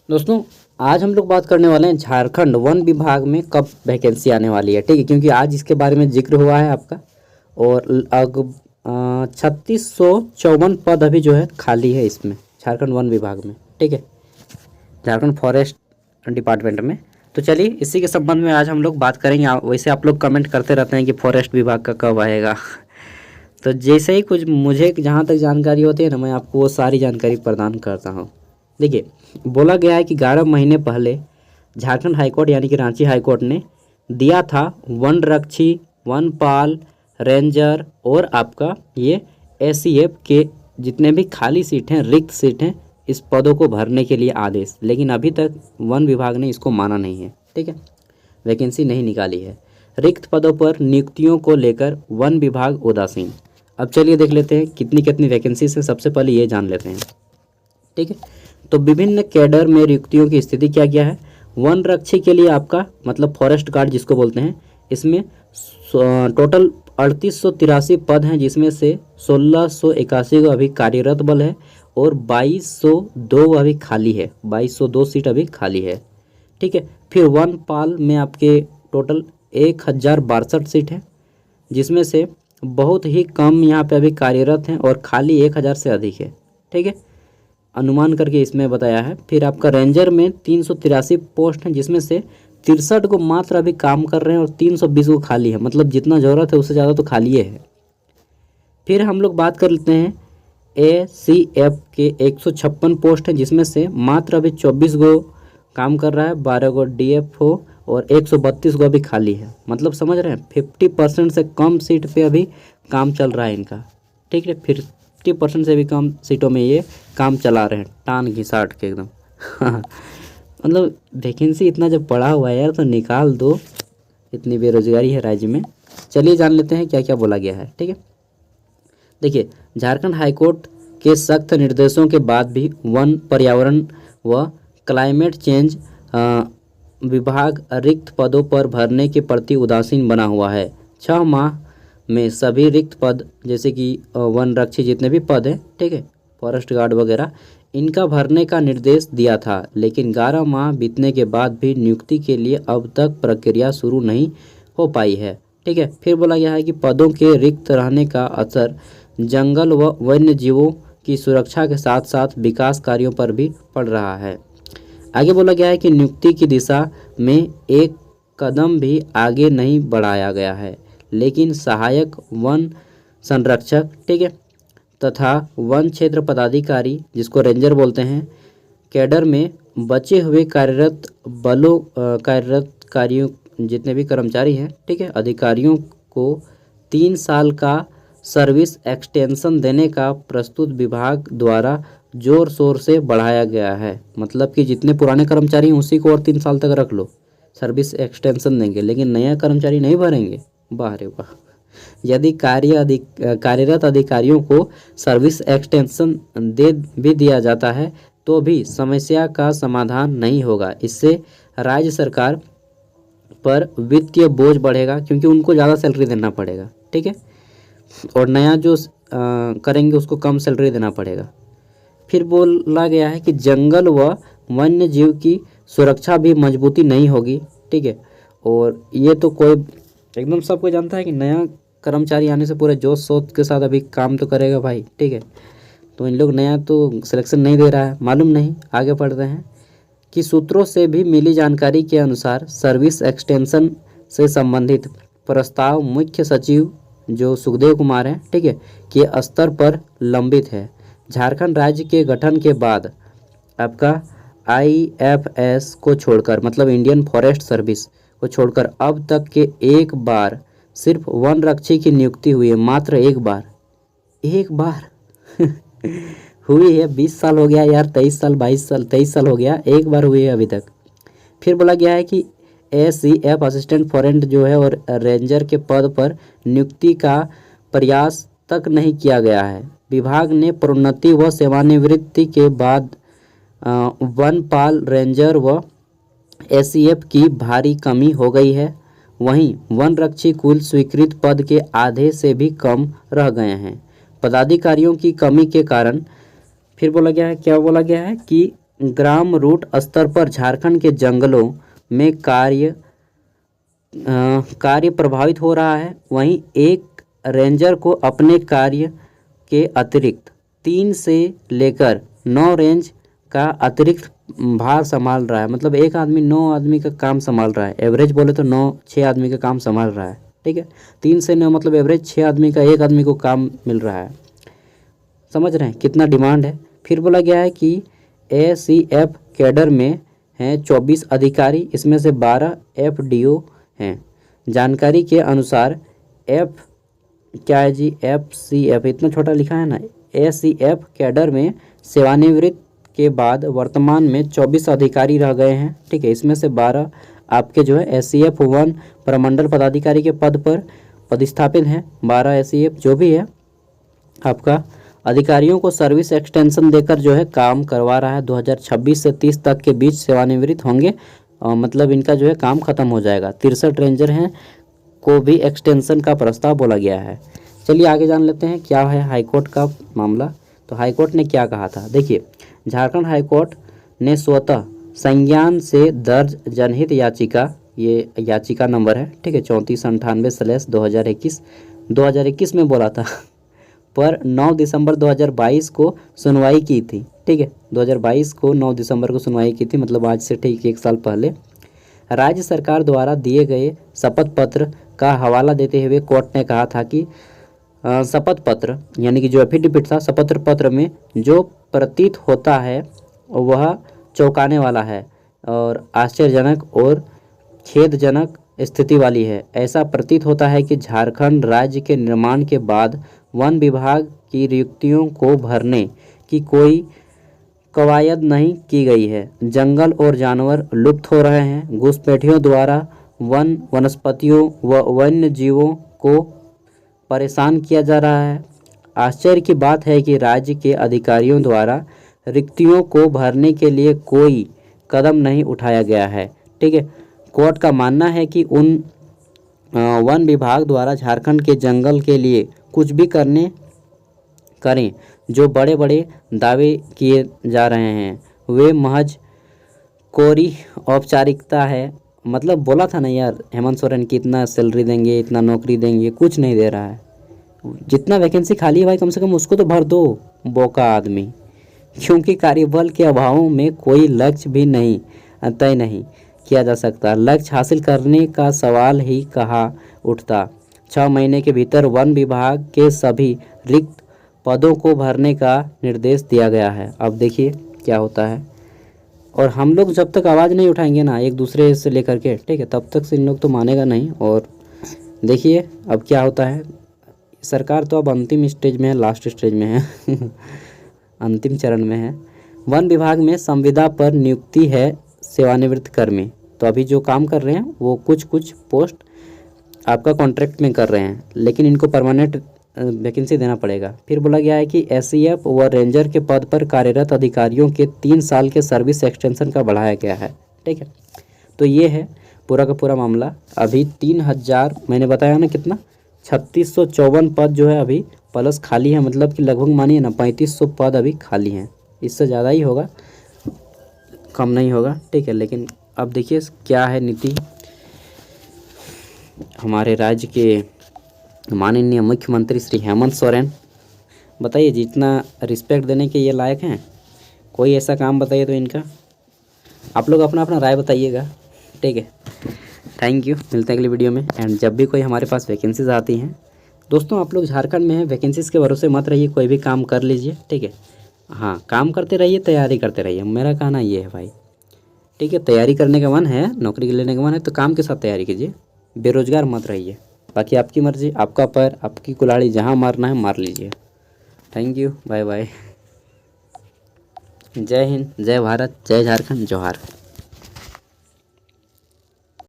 दोस्तों, आज हम लोग बात करने वाले हैं झारखंड वन विभाग में कब वैकेंसी आने वाली है। ठीक है, क्योंकि आज इसके बारे में जिक्र हुआ है आपका। और 3654 पद अभी जो है खाली है इसमें, झारखंड वन विभाग में। ठीक है, झारखंड फॉरेस्ट डिपार्टमेंट में। तो चलिए इसी के संबंध में आज हम लोग बात करेंगे। वैसे आप लोग कमेंट करते रहते हैं कि फॉरेस्ट विभाग का कब आएगा। तो जैसे ही कुछ मुझे जहाँ तक जानकारी होती है ना, मैं आपको वो सारी जानकारी प्रदान करता हूँ। देखिए, बोला गया है कि 11 महीने पहले झारखंड हाईकोर्ट यानी कि रांची हाईकोर्ट ने दिया था वन रक्षी, वनपाल, रेंजर और आपका ये एसईएफ के जितने भी खाली सीट हैं, रिक्त सीट हैं, इस पदों को भरने के लिए आदेश। लेकिन अभी तक वन विभाग ने इसको माना नहीं है। ठीक है, वैकेंसी नहीं निकाली है। रिक्त पदों पर नियुक्तियों को लेकर वन विभाग उदासीन। अब चलिए देख लेते हैं कितनी कितनी वैकेंसी से। सबसे पहले ये जान लेते हैं। ठीक है, तो विभिन्न कैडर में रिक्तियों की स्थिति क्या क्या है। वन रक्षी के लिए आपका मतलब फॉरेस्ट गार्ड जिसको बोलते हैं, इसमें टोटल 3883 पद हैं, जिसमें से 1681 को अभी कार्यरत बल है और 2202 अभी खाली है। 2202 सीट अभी खाली है। ठीक है, फिर वनपाल में आपके टोटल 1062 सीट है, जिसमें से बहुत ही कम यहाँ पे अभी कार्यरत हैं और खाली 1000 से अधिक है। ठीक है, अनुमान करके इसमें बताया है। फिर आपका रेंजर में 383 पोस्ट हैं, जिसमें से 63 को मात्र अभी काम कर रहे हैं और 320 को खाली है। मतलब जितना ज़रूरत है उससे ज़्यादा तो खाली है। फिर हम लोग बात कर लेते हैं एसीएफ के 156 पोस्ट हैं, जिसमें से मात्र अभी 24 को काम कर रहा है, 12 को डीएफओ और 132 को अभी खाली है। मतलब समझ रहे हैं, 50% से कम सीट पे अभी काम चल रहा है इनका। ठीक है, फिर 50% से भी कम सीटों में ये काम चला रहे हैं, टान घिसाट के एकदम। मतलब वैकेंसी इतना जब पड़ा हुआ है यार, तो निकाल दो। इतनी बेरोजगारी है राज्य में। चलिए जान लेते हैं क्या क्या बोला गया है। ठीक है, देखिए, झारखंड हाईकोर्ट के सख्त निर्देशों के बाद भी वन, पर्यावरण व क्लाइमेट चेंज विभाग रिक्त पदों पर भरने के प्रति उदासीन बना हुआ है। 6 माह में सभी रिक्त पद जैसे कि वन रक्षी जितने भी पद हैं, ठीक है, फॉरेस्ट गार्ड वगैरह, इनका भरने का निर्देश दिया था। लेकिन 11 माह बीतने के बाद भी नियुक्ति के लिए अब तक प्रक्रिया शुरू नहीं हो पाई है। ठीक है, फिर बोला गया है कि पदों के रिक्त रहने का असर जंगल व वन्य जीवों की सुरक्षा के साथ साथ विकास कार्यों पर भी पड़ रहा है। आगे बोला गया है कि नियुक्ति की दिशा में एक कदम भी आगे नहीं बढ़ाया गया है, लेकिन सहायक वन संरक्षक, ठीक है, तथा वन क्षेत्र पदाधिकारी जिसको रेंजर बोलते हैं, कैडर में बचे हुए कार्यों जितने भी कर्मचारी हैं, ठीक है, अधिकारियों को 3 साल का सर्विस एक्सटेंशन देने का प्रस्तुत विभाग द्वारा जोर शोर से बढ़ाया गया है। मतलब कि जितने पुराने कर्मचारी हैं उसी को और 3 साल तक रख लो, सर्विस एक्सटेंशन देंगे, लेकिन नया कर्मचारी नहीं भरेंगे। वाह रे वाह। यदि कार्यरत अधिकारियों को सर्विस एक्सटेंशन दे भी दिया जाता है तो भी समस्या का समाधान नहीं होगा। इससे राज्य सरकार पर वित्तीय बोझ बढ़ेगा, क्योंकि उनको ज़्यादा सैलरी देना पड़ेगा। ठीक है, और नया जो करेंगे उसको कम सैलरी देना पड़ेगा। फिर बोला गया है कि जंगल व वन्य जीव की सुरक्षा भी मजबूती नहीं होगी। ठीक है, और ये तो कोई एकदम सबको जानता है कि नया कर्मचारी आने से पूरे जोश शोश के साथ अभी काम तो करेगा भाई। ठीक है, तो इन लोग नया तो सिलेक्शन नहीं दे रहा है, मालूम नहीं। आगे पढ़ते हैं कि सूत्रों से भी मिली जानकारी के अनुसार सर्विस एक्सटेंशन से संबंधित प्रस्ताव मुख्य सचिव जो सुखदेव कुमार हैं, ठीक है, के स्तर पर लंबित है। झारखंड राज्य के गठन के बाद आपका आईएफएस को छोड़कर, मतलब इंडियन फॉरेस्ट सर्विस को छोड़कर अब तक के एक बार सिर्फ वन रक्षी की नियुक्ति हुई है। मात्र एक बार हुई है। 20 साल हो गया यार, 23 साल 22 साल 23 साल हो गया, एक बार हुई है अभी तक। फिर बोला गया है कि एसीएफ असिस्टेंट फॉरेस्ट जो है और रेंजर के पद पर नियुक्ति का प्रयास तक नहीं किया गया है। विभाग ने प्रोन्नति व सेवानिवृत्ति के बाद वनपाल, रेंजर व एसीएफ की भारी कमी हो गई है। वहीं वन रक्षी कुल स्वीकृत पद के आधे से भी कम रह गए हैं। पदाधिकारियों की कमी के कारण फिर बोला गया है, क्या बोला गया है कि ग्राम रूट स्तर पर झारखंड के जंगलों में कार्य प्रभावित हो रहा है। वहीं एक रेंजर को अपने कार्य के अतिरिक्त 3 से लेकर 9 रेंज का अतिरिक्त भार संभाल रहा है। मतलब एक आदमी 9 आदमी का काम संभाल रहा है। एवरेज बोले तो 6 आदमी का काम संभाल रहा है। ठीक है, 3 से 9 मतलब एवरेज 6 आदमी का एक आदमी को काम मिल रहा है। समझ रहे हैं कितना डिमांड है। फिर बोला गया है कि ACF कैडर में हैं 24 अधिकारी, इसमें से 12 FDO हैं। जानकारी के अनुसार क्या है जी, FCF इतना छोटा लिखा है ना। ACF कैडर में सेवानिवृत्त के बाद वर्तमान में 24 अधिकारी रह गए हैं। ठीक है, इसमें से 12 आपके जो है SCF 1 प्रमंडल पदाधिकारी के पद पर पदस्थापित हैं। 12 SCF जो भी है आपका अधिकारियों को सर्विस एक्सटेंशन देकर जो है काम करवा रहा है। 2026 से 30 तक के बीच सेवानिवृत्त होंगे। मतलब इनका जो है काम खत्म हो जाएगा। 63 रेंजर हैं को भी एक्सटेंशन का प्रस्ताव बोला गया है। चलिए आगे जान लेते हैं क्या है हाईकोर्ट का मामला। तो हाईकोर्ट ने क्या कहा था, देखिए झारखंड हाईकोर्ट ने स्वतः संज्ञान से दर्ज जनहित याचिका, ये याचिका नंबर है, ठीक है, 3498/2021 2021 में बोला था पर 9 दिसंबर 2022 को सुनवाई की थी। ठीक है, 2022 को 9 दिसंबर को सुनवाई की थी, मतलब आज से ठीक 1 साल पहले। राज्य सरकार द्वारा दिए गए शपथ पत्र का हवाला देते हुए कोर्ट ने कहा था कि शपथ पत्र यानी कि जो एफिडेविट था, शपथ पत्र में जो प्रतीत होता है वह चौंकाने वाला है और आश्चर्यजनक और खेदजनक स्थिति वाली है। ऐसा प्रतीत होता है कि झारखंड राज्य के निर्माण के बाद वन विभाग की रिक्तियों को भरने की कोई कवायद नहीं की गई है। जंगल और जानवर लुप्त हो रहे हैं। घुसपैठियों द्वारा वनस्पतियों व वन्य जीवों को परेशान किया जा रहा है। आश्चर्य की बात है कि राज्य के अधिकारियों द्वारा रिक्तियों को भरने के लिए कोई कदम नहीं उठाया गया है। ठीक है, कोर्ट का मानना है कि वन विभाग द्वारा झारखंड के जंगल के लिए कुछ भी करें जो बड़े बड़े दावे किए जा रहे हैं वे महज कोरी औपचारिकता है। मतलब बोला था ना यार हेमंत सोरेन की इतना सैलरी देंगे, इतना नौकरी देंगे, कुछ नहीं दे रहा है। जितना वैकेंसी खाली है भाई कम से कम उसको तो भर दो बोका आदमी, क्योंकि कार्यबल के अभाव में कोई लक्ष्य भी तय नहीं किया जा सकता। लक्ष्य हासिल करने का सवाल ही कहाँ उठता। 6 महीने के भीतर वन विभाग के सभी रिक्त पदों को भरने का निर्देश दिया गया है। अब देखिए क्या होता है। और हम लोग जब तक आवाज़ नहीं उठाएंगे ना एक दूसरे से लेकर के, ठीक है, तब तक से इन लोग तो मानेगा नहीं। और देखिए अब क्या होता है। सरकार तो अब अंतिम स्टेज में है, लास्ट स्टेज में है अंतिम चरण में है। वन विभाग में संविदा पर नियुक्ति है सेवानिवृत्त कर्मी। तो अभी जो काम कर रहे हैं वो कुछ पोस्ट आपका कॉन्ट्रैक्ट में कर रहे हैं, लेकिन इनको परमानेंट वैकेंसी देना पड़ेगा। फिर बोला गया है कि SCF व रेंजर के पद पर कार्यरत अधिकारियों के 3 साल के सर्विस एक्सटेंशन का बढ़ाया गया है। ठीक है, तो ये है पूरा का पूरा मामला। अभी 3000 मैंने बताया ना कितना 3654 पद जो है अभी प्लस खाली है। मतलब कि लगभग मानिए ना 3500 पद अभी खाली हैं। इससे ज़्यादा ही होगा, कम नहीं होगा। ठीक है, लेकिन अब देखिए क्या है नीति हमारे राज्य के माननीय मुख्यमंत्री श्री हेमंत सोरेन। बताइए जितना रिस्पेक्ट देने के ये लायक हैं, कोई ऐसा काम बताइए तो इनका। आप लोग अपना अपना राय बताइएगा। ठीक है, थैंक यू। मिलते हैं अगली वीडियो में। एंड जब भी कोई हमारे पास वैकेंसीज आती हैं, दोस्तों आप लोग झारखंड में हैं, वैकेंसीज़ के भरोसे मत रहिए, कोई भी काम कर लीजिए। ठीक है, हाँ काम करते रहिए, तैयारी करते रहिए, मेरा कहना ये है भाई। ठीक है, तैयारी करने का मन है, नौकरी लेने का मन है तो काम के साथ तैयारी कीजिए, बेरोजगार मत रहिए। बाकी आपकी मर्जी, आपका पैर, आपकी कुल्हाड़ी, जहाँ मारना है मार लीजिए। Thank you, bye bye. जय हिंद, जय भारत, जय झारखंड, जोहार।